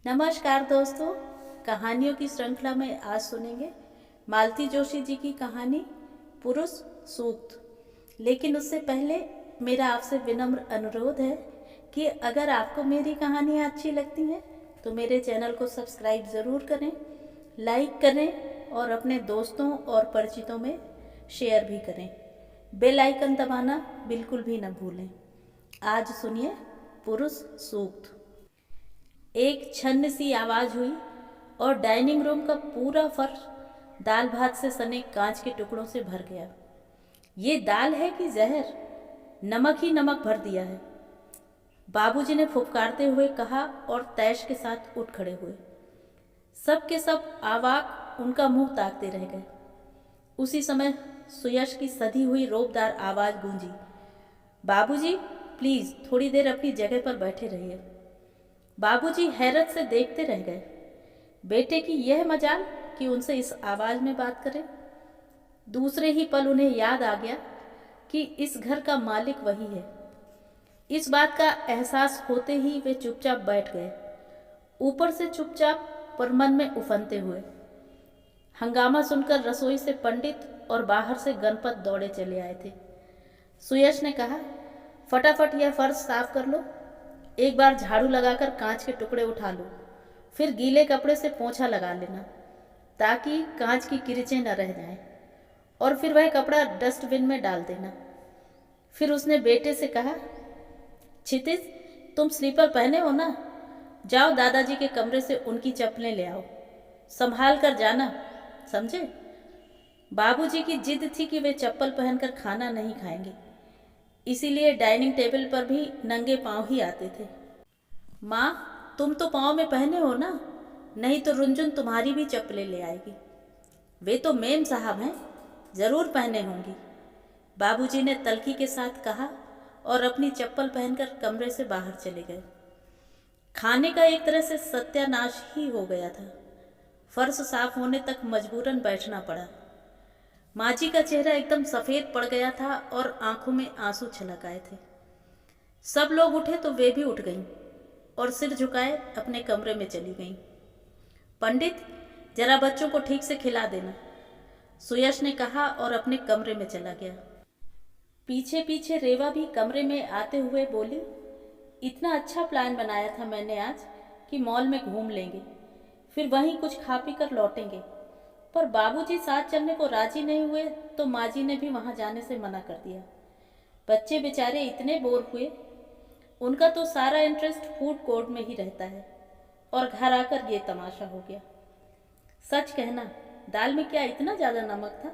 नमस्कार दोस्तों, कहानियों की श्रृंखला में आज सुनेंगे मालती जोशी जी की कहानी पुरुष सूक्त। लेकिन उससे पहले मेरा आपसे विनम्र अनुरोध है कि अगर आपको मेरी कहानियाँ अच्छी लगती हैं तो मेरे चैनल को सब्सक्राइब ज़रूर करें, लाइक करें और अपने दोस्तों और परिचितों में शेयर भी करें। बेल आइकन दबाना बिल्कुल भी न भूलें। आज सुनिए पुरुष सूक्त। एक छन्न सी आवाज़ हुई और डाइनिंग रूम का पूरा फर्श दाल भात से सने कांच के टुकड़ों से भर गया। ये दाल है कि जहर? नमक ही नमक भर दिया है, बाबूजी ने फुफकारते हुए कहा और तैश के साथ उठ खड़े हुए। सब के सब आवाक उनका मुंह ताकते रह गए। उसी समय सुयश की सधी हुई रोबदार आवाज़ गूंजी, बाबूजी प्लीज़ थोड़ी देर अपनी जगह पर बैठे रहिए। बाबूजी हैरत से देखते रह गए। बेटे की यह मजाल कि उनसे इस आवाज़ में बात करें। दूसरे ही पल उन्हें याद आ गया कि इस घर का मालिक वही है। इस बात का एहसास होते ही वे चुपचाप बैठ गए, ऊपर से चुपचाप पर मन में उफनते हुए। हंगामा सुनकर रसोई से पंडित और बाहर से गणपत दौड़े चले आए थे। सुयश ने कहा, फटाफट यह फर्श साफ कर लो, एक बार झाड़ू लगाकर कांच के टुकड़े उठा लो, फिर गीले कपड़े से पोंछा लगा लेना ताकि कांच की किरचें न रह जाएं, और फिर वह कपड़ा डस्टबिन में डाल देना। फिर उसने बेटे से कहा, क्षितिज तुम स्लीपर पहने हो ना, जाओ दादाजी के कमरे से उनकी चप्पलें ले आओ, संभाल कर जाना, समझे? बाबूजी की जिद थी कि वे चप्पल पहनकर खाना नहीं खाएंगे, इसीलिए डाइनिंग टेबल पर भी नंगे पांव ही आते थे। माँ तुम तो पाँव में पहने हो ना, नहीं तो रुंझुन तुम्हारी भी चप्पलें ले आएगी। वे तो मेम साहब हैं, ज़रूर पहने होंगी, बाबूजी ने तल्खी के साथ कहा और अपनी चप्पल पहनकर कमरे से बाहर चले गए। खाने का एक तरह से सत्यानाश ही हो गया था। फर्श साफ होने तक मजबूरन बैठना पड़ा। माँ जी का चेहरा एकदम सफ़ेद पड़ गया था और आंखों में आंसू छलक आए थे। सब लोग उठे तो वे भी उठ गईं और सिर झुकाए अपने कमरे में चली गईं। पंडित जरा बच्चों को ठीक से खिला देना, सुयश ने कहा और अपने कमरे में चला गया। पीछे पीछे रेवा भी कमरे में आते हुए बोली, इतना अच्छा प्लान बनाया था मैंने आज कि मॉल में घूम लेंगे, फिर वहीं कुछ खा पी कर लौटेंगे, पर बाबूजी साथ चलने को राजी नहीं हुए तो माँ जी ने भी वहाँ जाने से मना कर दिया। बच्चे बेचारे इतने बोर हुए, उनका तो सारा इंटरेस्ट फूड कोर्ट में ही रहता है, और घर आकर ये तमाशा हो गया। सच कहना, दाल में क्या इतना ज़्यादा नमक था?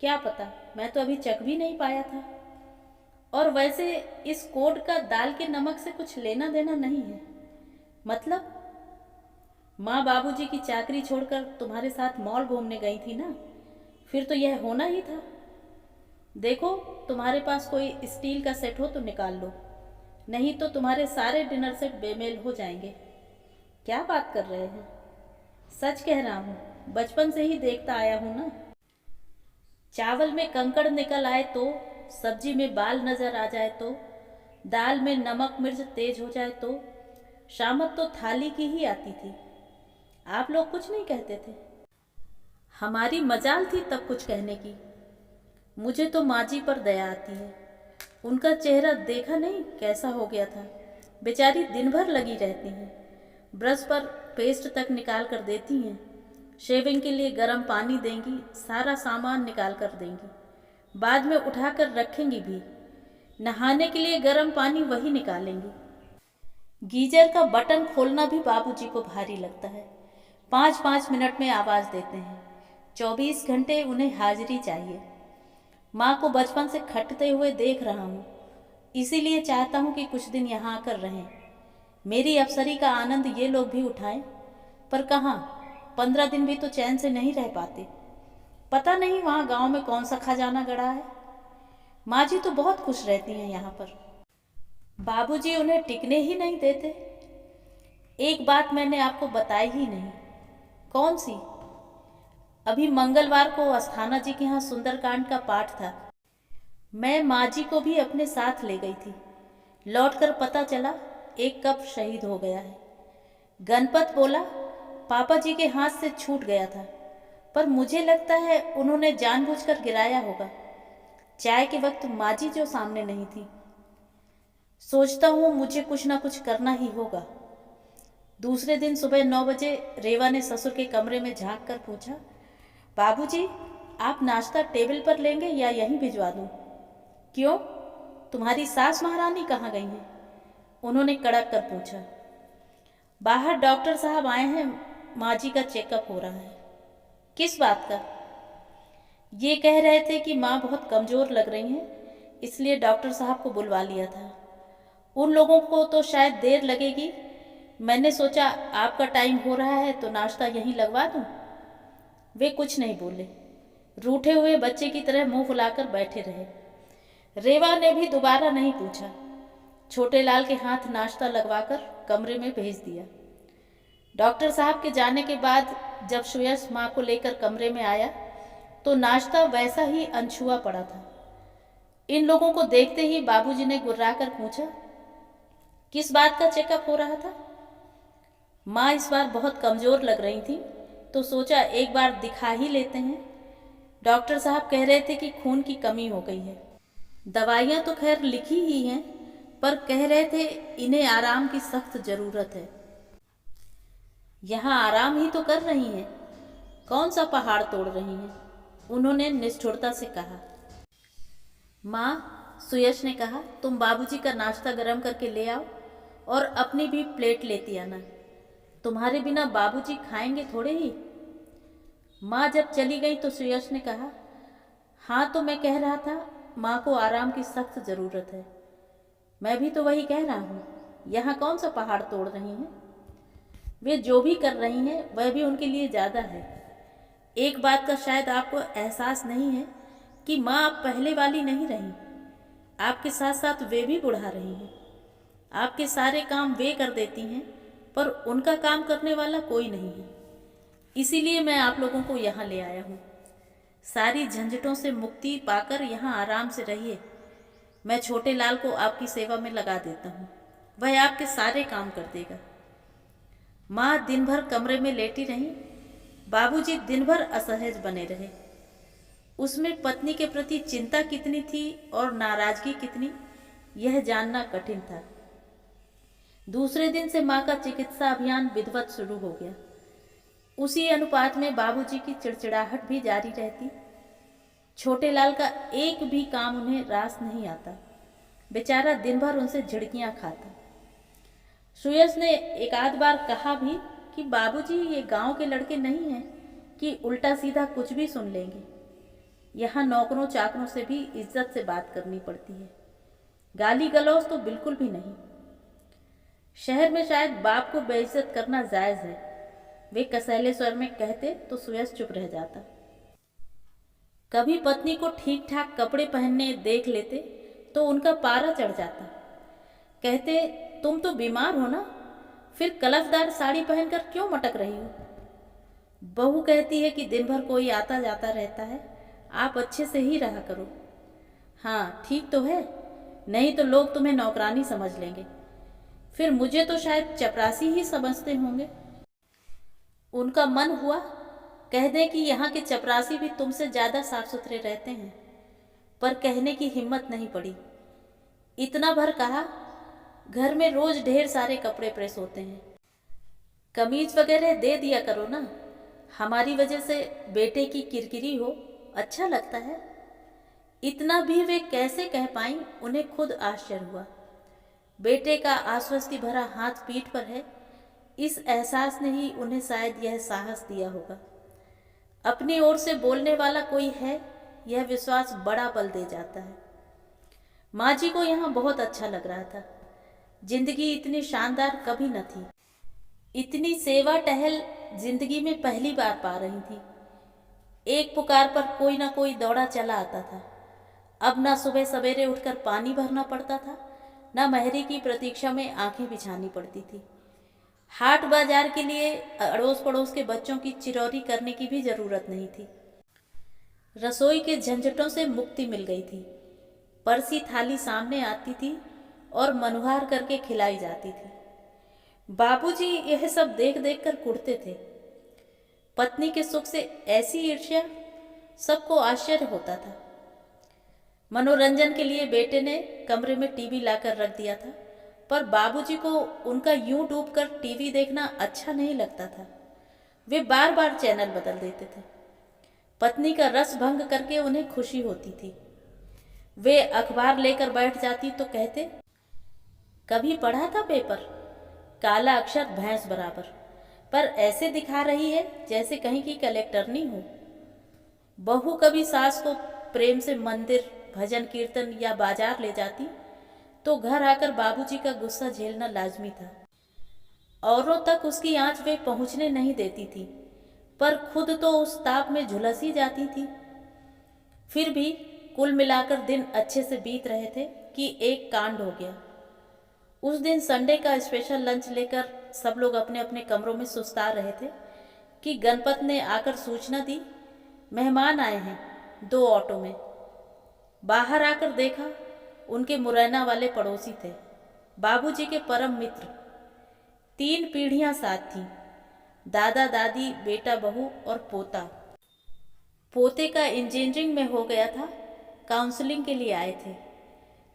क्या पता, मैं तो अभी चख भी नहीं पाया था। और वैसे इस कोड का दाल के नमक से कुछ लेना देना नहीं है। मतलब माँ बाबूजी की चाकरी छोड़कर तुम्हारे साथ मॉल घूमने गई थी ना, फिर तो यह होना ही था। देखो तुम्हारे पास कोई स्टील का सेट हो तो निकाल लो, नहीं तो तुम्हारे सारे डिनर सेट बेमेल हो जाएंगे। क्या बात कर रहे हैं? सच कह रहा हूँ, बचपन से ही देखता आया हूँ ना। चावल में कंकड़ निकल आए तो, सब्जी में बाल नजर आ जाए तो, दाल में नमक मिर्च तेज हो जाए तो, शामत तो थाली की ही आती थी। आप लोग कुछ नहीं कहते थे। हमारी मजाल थी तब कुछ कहने की। मुझे तो माँ जी पर दया आती है। उनका चेहरा देखा नहीं कैसा हो गया था। बेचारी दिन भर लगी रहती हैं, ब्रश पर पेस्ट तक निकाल कर देती हैं, शेविंग के लिए गर्म पानी देंगी, सारा सामान निकाल कर देंगी, बाद में उठाकर रखेंगी भी, नहाने के लिए गर्म पानी वही निकालेंगी। गीजर का बटन खोलना भी बाबूजी को भारी लगता है। 5-5 मिनट में आवाज़ देते हैं। 24 घंटे उन्हें हाजिरी चाहिए। माँ को बचपन से खटते हुए देख रहा हूँ, इसीलिए चाहता हूँ कि कुछ दिन यहाँ आकर रहें। मेरी अफसरी का आनंद ये लोग भी उठाएं, पर कहाँ, 15 दिन भी तो चैन से नहीं रह पाते। पता नहीं वहाँ गांव में कौन सा खजाना गड़ा है। माँ जी तो बहुत खुश रहती हैं यहाँ पर, बाबूजी उन्हें टिकने ही नहीं देते। एक बात मैंने आपको बताई ही नहीं। कौन सी? अभी मंगलवार को अस्थाना जी के यहाँ सुंदरकांड का पाठ था। मैं माँ जी को भी अपने साथ ले गई थी। लौटकर पता चला एक कप शहीद हो गया है। गणपत बोला, पापा जी के हाथ से छूट गया था, पर मुझे लगता है उन्होंने जानबूझकर गिराया होगा। चाय के वक्त माँ जी जो सामने नहीं थी। सोचता हूँ मुझे कुछ ना कुछ करना ही होगा। दूसरे दिन सुबह 9 बजे रेवा ने ससुर के कमरे में झांक कर पूछा, बाबूजी, आप नाश्ता टेबल पर लेंगे या यहीं भिजवा दूं? क्यों, तुम्हारी सास महारानी कहाँ गई हैं? उन्होंने कड़क कर पूछा। बाहर डॉक्टर साहब आए हैं, माँ जी का चेकअप हो रहा है। किस बात का? ये कह रहे थे कि माँ बहुत कमज़ोर लग रही हैं, इसलिए डॉक्टर साहब को बुलवा लिया था। उन लोगों को तो शायद देर लगेगी। मैंने सोचा आपका टाइम हो रहा है तो नाश्ता यहीं लगवा दूं। वे कुछ नहीं बोले, रूठे हुए बच्चे की तरह मुंह फुलाकर बैठे रहे। रेवा ने भी दोबारा नहीं पूछा। छोटे लाल के हाथ नाश्ता लगवाकर कमरे में भेज दिया। डॉक्टर साहब के जाने के बाद जब सुयश माँ को लेकर कमरे में आया तो नाश्ता वैसा ही अनछुआ पड़ा था। इन लोगों को देखते ही बाबूजी ने गुर्राकर पूछा, किस बात का चेकअप हो रहा था? माँ इस बार बहुत कमज़ोर लग रही थी तो सोचा एक बार दिखा ही लेते हैं। डॉक्टर साहब कह रहे थे कि खून की कमी हो गई है। दवाइयाँ तो खैर लिखी ही हैं, पर कह रहे थे इन्हें आराम की सख्त ज़रूरत है। यहाँ आराम ही तो कर रही हैं, कौन सा पहाड़ तोड़ रही हैं? उन्होंने निष्ठुरता से कहा। माँ, सुयश ने कहा, तुम बाबूजी का नाश्ता गर्म करके ले आओ और अपनी भी प्लेट लेती आना। तुम्हारे बिना बाबूजी खाएंगे थोड़े ही। माँ जब चली गई तो सुयश ने कहा, हाँ तो मैं कह रहा था माँ को आराम की सख्त ज़रूरत है। मैं भी तो वही कह रहा हूँ, यहाँ कौन सा पहाड़ तोड़ रही हैं? वे जो भी कर रही हैं वह भी उनके लिए ज़्यादा है। एक बात का शायद आपको एहसास नहीं है कि माँ अब पहले वाली नहीं रही। आपके साथ साथ वे भी बुढ़ा रही हैं। आपके सारे काम वे कर देती हैं, पर उनका काम करने वाला कोई नहीं है। इसीलिए मैं आप लोगों को यहाँ ले आया हूँ। सारी झंझटों से मुक्ति पाकर यहाँ आराम से रहिए। मैं छोटे लाल को आपकी सेवा में लगा देता हूँ, वह आपके सारे काम कर देगा। माँ दिन भर कमरे में लेटी रहीं। बाबूजी दिन भर असहज बने रहे। उसमें पत्नी के प्रति चिंता कितनी थी और नाराजगी कितनी, यह जानना कठिन था। दूसरे दिन से माँ का चिकित्सा अभियान विधिवत शुरू हो गया। उसी अनुपात में बाबूजी की चिड़चिड़ाहट भी जारी रहती। छोटे लाल का एक भी काम उन्हें रास नहीं आता। बेचारा दिन भर उनसे झिड़कियाँ खाता। सुयश ने एक आध बार कहा भी कि बाबूजी ये गांव के लड़के नहीं हैं कि उल्टा सीधा कुछ भी सुन लेंगे। यहाँ नौकरों चाकरों से भी इज्जत से बात करनी पड़ती है, गाली गलौज तो बिल्कुल भी नहीं। शहर में शायद बाप को बेइज्जत करना जायज़ है, वे कसैले स्वर में कहते तो सुयश चुप रह जाता। कभी पत्नी को ठीक ठाक कपड़े पहनने देख लेते तो उनका पारा चढ़ जाता। कहते, तुम तो बीमार हो ना, फिर कलफदार साड़ी पहनकर क्यों मटक रही हो? बहू कहती है कि दिन भर कोई आता जाता रहता है, आप अच्छे से ही रहा करो। हाँ ठीक तो है, नहीं तो लोग तुम्हें नौकरानी समझ लेंगे, फिर मुझे तो शायद चपरासी ही समझते होंगे। उनका मन हुआ कह दें कि यहाँ के चपरासी भी तुमसे ज़्यादा साफ सुथरे रहते हैं, पर कहने की हिम्मत नहीं पड़ी। इतना भर कहा, घर में रोज ढेर सारे कपड़े प्रेस होते हैं, कमीज वगैरह दे दिया करो ना, हमारी वजह से बेटे की किरकिरी हो, अच्छा लगता है। इतना भी वे कैसे कह पाईं, उन्हें खुद आश्चर्य हुआ। बेटे का आश्वस्ति भरा हाथ पीठ पर है, इस एहसास ने ही उन्हें शायद यह साहस दिया होगा। अपनी ओर से बोलने वाला कोई है, यह विश्वास बड़ा बल दे जाता है। माँ जी को यहाँ बहुत अच्छा लग रहा था। जिंदगी इतनी शानदार कभी न थी। इतनी सेवा टहल जिंदगी में पहली बार पा रही थी। एक पुकार पर कोई ना कोई दौड़ा चला आता था। अब ना सुबह सवेरे उठकर पानी भरना पड़ता था, ना मेहरी की प्रतीक्षा में आंखें बिछानी पड़ती थी। हाट बाजार के लिए अड़ोस पड़ोस के बच्चों की चिरौरी करने की भी जरूरत नहीं थी। रसोई के झंझटों से मुक्ति मिल गई थी। परसी थाली सामने आती थी और मनुहार करके खिलाई जाती थी। बाबूजी यह सब देख देख कर कुढ़ते थे। पत्नी के सुख से ऐसी ईर्ष्या, सबको आश्चर्य होता था। मनोरंजन के लिए बेटे ने कमरे में टीवी लाकर रख दिया था, पर बाबूजी को उनका यूं डूबकर टीवी देखना अच्छा नहीं लगता था। वे बार बार चैनल बदल देते थे। पत्नी का रस भंग करके उन्हें खुशी होती थी। वे अखबार लेकर बैठ जाती तो कहते, कभी पढ़ा था पेपर, काला अक्षर भैंस बराबर, पर ऐसे दिखा रही है जैसे कहीं की कलेक्टरनी हो। बहू कभी सास को प्रेम से मंदिर, भजन कीर्तन या बाजार ले जाती तो घर आकर बाबूजी का गुस्सा झेलना लाजमी था। औरों तक उसकी आंच वे पहुंचने नहीं देती थी, पर खुद तो उस ताप में झुलस ही जाती थी। फिर भी कुल मिलाकर दिन अच्छे से बीत रहे थे कि एक कांड हो गया। उस दिन संडे का स्पेशल लंच लेकर सब लोग अपने अपने कमरों में सुस्ता रहे थे कि गणपत ने आकर सूचना दी, मेहमान आए हैं 2 ऑटो में। बाहर आकर देखा, उनके मुरैना वाले पड़ोसी थे, बाबूजी के परम मित्र। 3 पीढ़ियां साथ थीं, दादा दादी, बेटा बहू और पोता। पोते का इंजीनियरिंग में हो गया था, काउंसलिंग के लिए आए थे।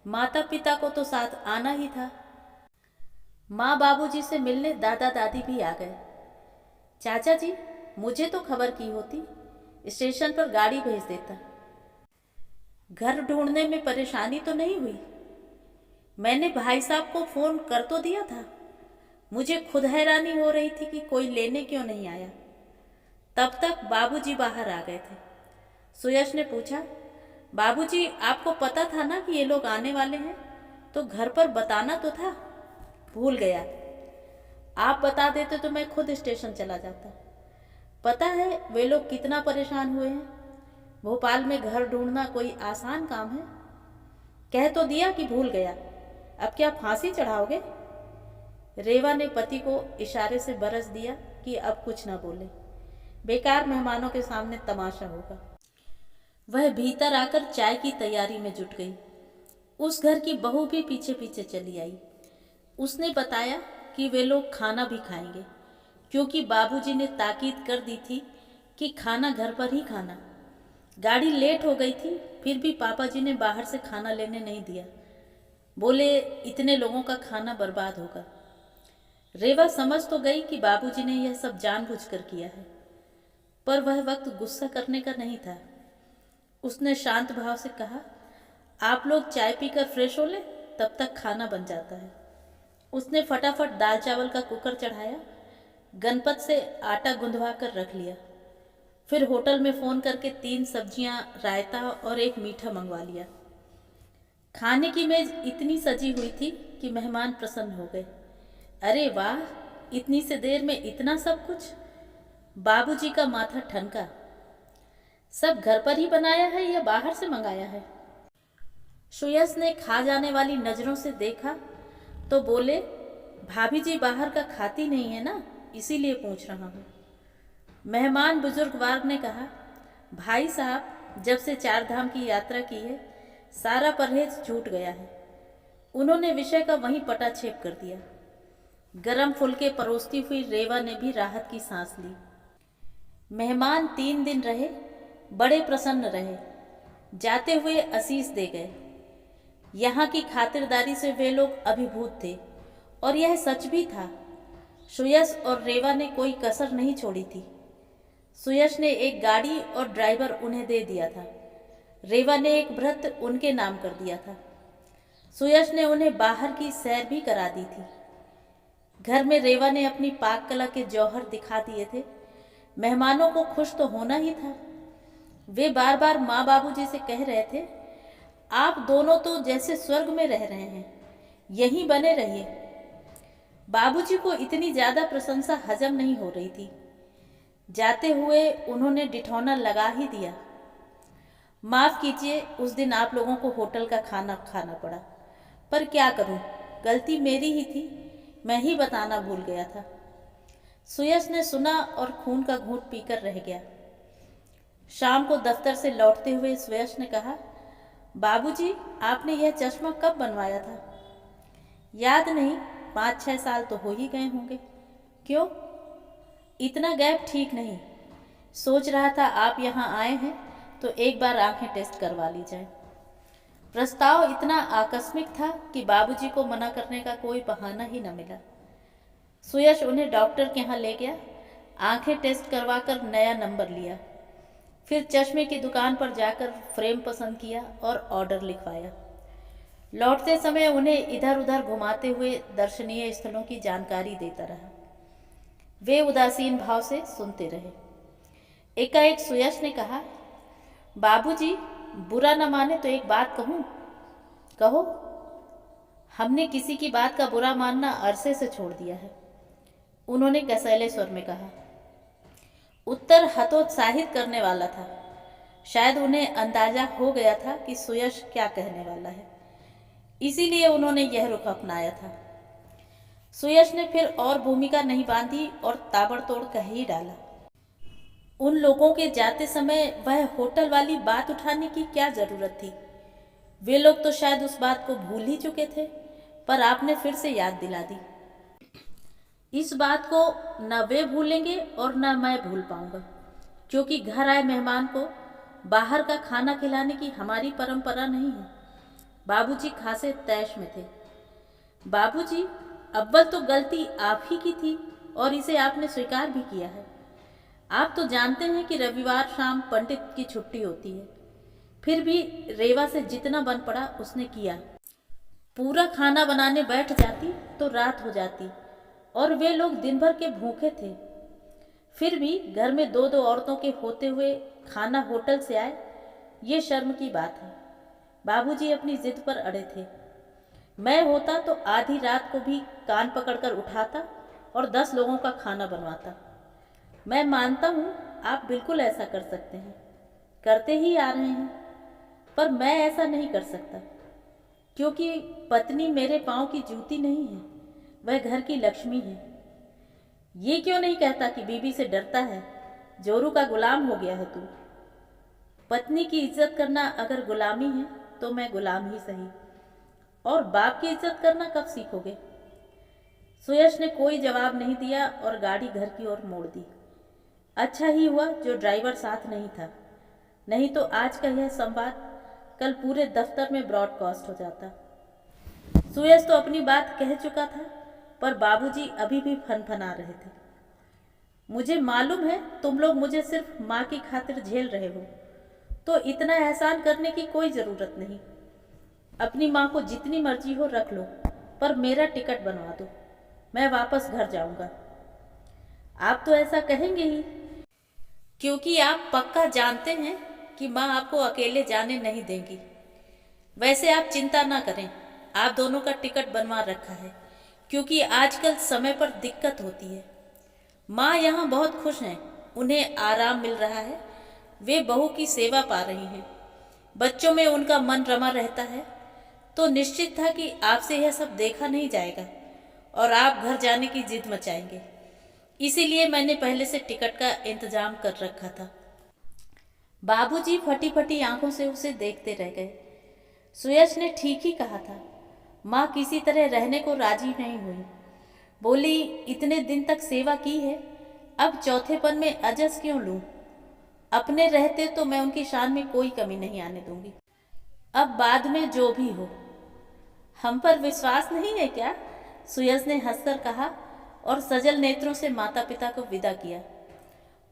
माता पिता को तो साथ आना ही था। माँ बाबूजी से मिलने दादा दादी भी आ गए। चाचा जी, मुझे तो खबर की होती, स्टेशन पर गाड़ी भेज देता। घर ढूंढने में परेशानी तो नहीं हुई? मैंने भाई साहब को फोन कर तो दिया था। मुझे खुद हैरानी हो रही थी कि कोई लेने क्यों नहीं आया। तब तक बाबूजी बाहर आ गए थे। सुयश ने पूछा, बाबूजी आपको पता था ना कि ये लोग आने वाले हैं, तो घर पर बताना तो था। भूल गया, आप बता देते तो मैं खुद स्टेशन चला जाता। पता है वे लोग कितना परेशान हुए हैं। भोपाल में घर ढूंढना कोई आसान काम है। कह तो दिया कि भूल गया, अब क्या फांसी चढ़ाओगे? रेवा ने पति को इशारे से बरस दिया कि अब कुछ ना बोले, बेकार मेहमानों के सामने तमाशा होगा। वह भीतर आकर चाय की तैयारी में जुट गई। उस घर की बहू भी पीछे पीछे चली आई। उसने बताया कि वे लोग खाना भी खाएंगे, क्योंकि बाबूजी ने ताकीद कर दी थी कि खाना घर पर ही खाना। गाड़ी लेट हो गई थी, फिर भी पापा जी ने बाहर से खाना लेने नहीं दिया। बोले इतने लोगों का खाना बर्बाद होगा। रेवा समझ तो गई कि बाबूजी ने यह सब जानबूझकर किया है, पर वह वक्त गुस्सा करने का नहीं था। उसने शांत भाव से कहा, आप लोग चाय पीकर फ्रेश हो ले, तब तक खाना बन जाता है। उसने फटाफट दाल चावल का कुकर चढ़ाया, गणपत से आटा गुंदवा कर रख लिया। फिर होटल में फ़ोन करके 3 सब्जियां, रायता और एक मीठा मंगवा लिया। खाने की मेज इतनी सजी हुई थी कि मेहमान प्रसन्न हो गए। अरे वाह, इतनी से देर में इतना सब कुछ! बाबूजी का माथा ठनका। सब घर पर ही बनाया है या बाहर से मंगाया है? सुयश ने खा जाने वाली नज़रों से देखा तो बोले, भाभी जी बाहर का खाती नहीं है ना, इसीलिए पूछ रहा हूँ। मेहमान बुजुर्गवार ने कहा, भाई साहब जब से 4 धाम की यात्रा की है, सारा परहेज छूट गया है। उन्होंने विषय का वहीं पटाक्षेप कर दिया। गरम फुलके परोसती हुई रेवा ने भी राहत की सांस ली। मेहमान 3 दिन रहे, बड़े प्रसन्न रहे, जाते हुए आशीष दे गए। यहाँ की खातिरदारी से वे लोग अभिभूत थे, और यह सच भी था। सुयश और रेवा ने कोई कसर नहीं छोड़ी थी। सुयश ने एक गाड़ी और ड्राइवर उन्हें दे दिया था। रेवा ने एक व्रत उनके नाम कर दिया था। सुयश ने उन्हें बाहर की सैर भी करा दी थी। घर में रेवा ने अपनी पाक कला के जौहर दिखा दिए थे। मेहमानों को खुश तो होना ही था। वे बार बार माँ बाबूजी से कह रहे थे, आप दोनों तो जैसे स्वर्ग में रह रहे हैं, यहीं बने रहिए। बाबूजी को इतनी ज़्यादा प्रशंसा हजम नहीं हो रही थी। जाते हुए उन्होंने डिठौना लगा ही दिया। माफ़ कीजिए, उस दिन आप लोगों को होटल का खाना खाना पड़ा, पर क्या करूं, गलती मेरी ही थी, मैं ही बताना भूल गया था। सुयश ने सुना और खून का घूंट पीकर रह गया। शाम को दफ्तर से लौटते हुए सुयश ने कहा, बाबूजी आपने यह चश्मा कब बनवाया था? याद नहीं, 5-6 साल तो हो ही गए होंगे। क्यों? इतना गैप ठीक नहीं। सोच रहा था आप यहाँ आए हैं तो एक बार आंखें टेस्ट करवा ली जाए। प्रस्ताव इतना आकस्मिक था कि बाबूजी को मना करने का कोई बहाना ही न मिला। सुयश उन्हें डॉक्टर के यहाँ ले गया, आंखें टेस्ट करवाकर नया नंबर लिया, फिर चश्मे की दुकान पर जाकर फ्रेम पसंद किया और ऑर्डर लिखवाया। लौटते समय उन्हें इधर उधर घुमाते हुए दर्शनीय स्थलों की जानकारी देता रहा। वे उदासीन भाव से सुनते रहे। एकाएक सुयश ने कहा, बाबूजी बुरा न माने तो एक बात कहूँ? कहो। हमने किसी की बात का बुरा मानना अरसे से छोड़ दिया है, उन्होंने कसैले स्वर में कहा। उत्तर हतोत्साहित करने वाला था। शायद उन्हें अंदाजा हो गया था कि सुयश क्या कहने वाला है, इसीलिए उन्होंने यह रुख अपनाया था। सुयश ने फिर और भूमिका नहीं बांधी और ताबड़तोड़ कह ही डाला, उन लोगों के जाते समय वह होटल वाली बात उठाने की क्या जरूरत थी? वे लोग तो शायद उस बात को भूल ही चुके थे, पर आपने फिर से याद दिला दी। इस बात को न वे भूलेंगे और न मैं भूल पाऊंगा, क्योंकि घर आए मेहमान को बाहर का खाना खिलाने की हमारी परंपरा नहीं है। बाबूजी खासे तैश में थे। बाबूजी, अव्वल तो गलती आप ही की थी और इसे आपने स्वीकार भी किया है। आप तो जानते हैं कि रविवार शाम पंडित की छुट्टी होती है, फिर भी रेवा से जितना बन पड़ा उसने किया। पूरा खाना बनाने बैठ जाती तो रात हो जाती और वे लोग दिन भर के भूखे थे। फिर भी घर में 2-2 औरतों के होते हुए खाना होटल से आए, ये शर्म की बात है। बाबूजी अपनी जिद पर अड़े थे। मैं होता तो आधी रात को भी कान पकड़कर उठाता और 10 लोगों का खाना बनवाता। मैं मानता हूँ आप बिल्कुल ऐसा कर सकते हैं, करते ही आ रहे हैं, पर मैं ऐसा नहीं कर सकता, क्योंकि पत्नी मेरे पाँव की जूती नहीं है, वह घर की लक्ष्मी है। ये क्यों नहीं कहता कि बीबी से डरता है, जोरू का गुलाम हो गया है तू। पत्नी की इज्जत करना अगर गुलामी है तो मैं गुलाम ही सही, और बाप की इज्जत करना कब सीखोगे? सुयश ने कोई जवाब नहीं दिया और गाड़ी घर की ओर मोड़ दी। अच्छा ही हुआ जो ड्राइवर साथ नहीं था, नहीं तो आज का यह संवाद कल पूरे दफ्तर में ब्रॉडकास्ट हो जाता। सुयश तो अपनी बात कह चुका था, पर बाबूजी अभी भी फनफना रहे थे। मुझे मालूम है तुम लोग मुझे सिर्फ माँ की खातिर झेल रहे हो, तो इतना एहसान करने की कोई ज़रूरत नहीं। अपनी माँ को जितनी मर्जी हो रख लो, पर मेरा टिकट बनवा दो, मैं वापस घर जाऊंगा। आप तो ऐसा कहेंगे ही, क्योंकि आप पक्का जानते हैं कि माँ आपको अकेले जाने नहीं देंगी। वैसे आप चिंता ना करें, आप दोनों का टिकट बनवा रखा है, क्योंकि आजकल समय पर दिक्कत होती है। माँ यहाँ बहुत खुश हैं, उन्हें आराम मिल रहा है, वे बहू की सेवा पा रही हैं, बच्चों में उनका मन रमा रहता है। तो निश्चित था कि आपसे यह सब देखा नहीं जाएगा और आप घर जाने की जिद मचाएंगे, इसीलिए मैंने पहले से टिकट का इंतजाम कर रखा था। बाबूजी फटी फटी आंखों से उसे देखते रह गए। सुयश ने ठीक ही कहा था, माँ किसी तरह रहने को राजी नहीं हुई। बोली, इतने दिन तक सेवा की है, अब चौथेपन में अजस क्यों लूं? अपने रहते तो मैं उनकी शान में कोई कमी नहीं आने दूंगी। अब बाद में जो भी हो। हम पर विश्वास नहीं है क्या? सुयश ने हंसकर कहा और सजल नेत्रों से माता पिता को विदा किया।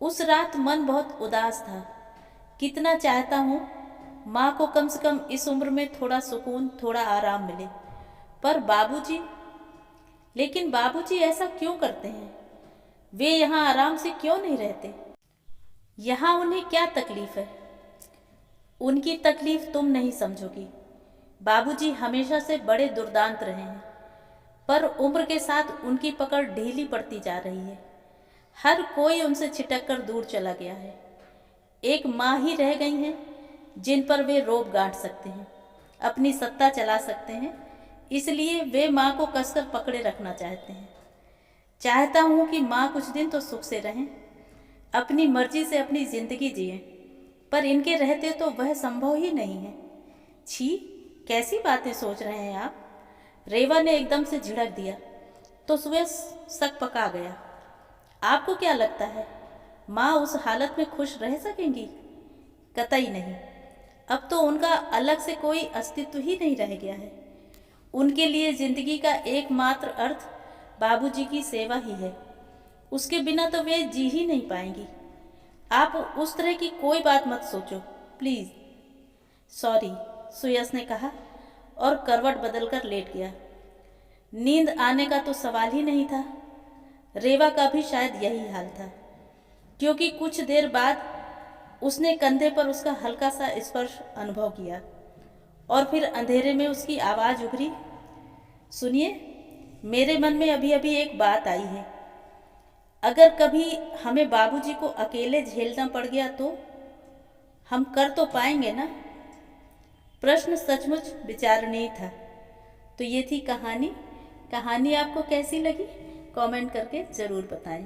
उस रात मन बहुत उदास था। कितना चाहता हूँ माँ को कम से कम इस उम्र में थोड़ा सुकून, थोड़ा आराम मिले, पर बाबूजी, लेकिन बाबूजी ऐसा क्यों करते हैं? वे यहाँ आराम से क्यों नहीं रहते? यहाँ उन्हें क्या तकलीफ है? उनकी तकलीफ तुम नहीं समझोगी। बाबूजी हमेशा से बड़े दुर्दांत रहे हैं, पर उम्र के साथ उनकी पकड़ ढीली पड़ती जा रही है। हर कोई उनसे छिटक कर दूर चला गया है। एक माँ ही रह गई हैं जिन पर वे रोब गांठ सकते हैं, अपनी सत्ता चला सकते हैं, इसलिए वे माँ को कसकर पकड़े रखना चाहते हैं। चाहता हूँ कि माँ कुछ दिन तो सुख से रहें, अपनी मर्जी से अपनी जिंदगी जिएं, पर इनके रहते तो वह संभव ही नहीं है। छी, कैसी बातें सोच रहे हैं आप? रेवा ने एकदम से झिड़क दिया। तो सुयश शक पका गया। आपको क्या लगता है माँ उस हालत में खुश रह सकेंगी? कतई नहीं। अब तो उनका अलग से कोई अस्तित्व ही नहीं रह गया है। उनके लिए जिंदगी का एकमात्र अर्थ बाबूजी की सेवा ही है। उसके बिना तो वे जी ही नहीं पाएंगी। आप उस तरह की कोई बात मत सोचो प्लीज़। सॉरी, सुयश ने कहा और करवट बदलकर लेट गया। नींद आने का तो सवाल ही नहीं था। रेवा का भी शायद यही हाल था, क्योंकि कुछ देर बाद उसने कंधे पर उसका हल्का सा स्पर्श अनुभव किया और फिर अंधेरे में उसकी आवाज़ उभरी, सुनिए, मेरे मन में अभी अभी एक बात आई है। अगर कभी हमें बाबूजी को अकेले झेलना पड़ गया तो हम कर तो पाएंगे ना? प्रश्न सचमुच विचारणीय था। तो ये थी कहानी। कहानी आपको कैसी लगी कमेंट करके ज़रूर बताएं।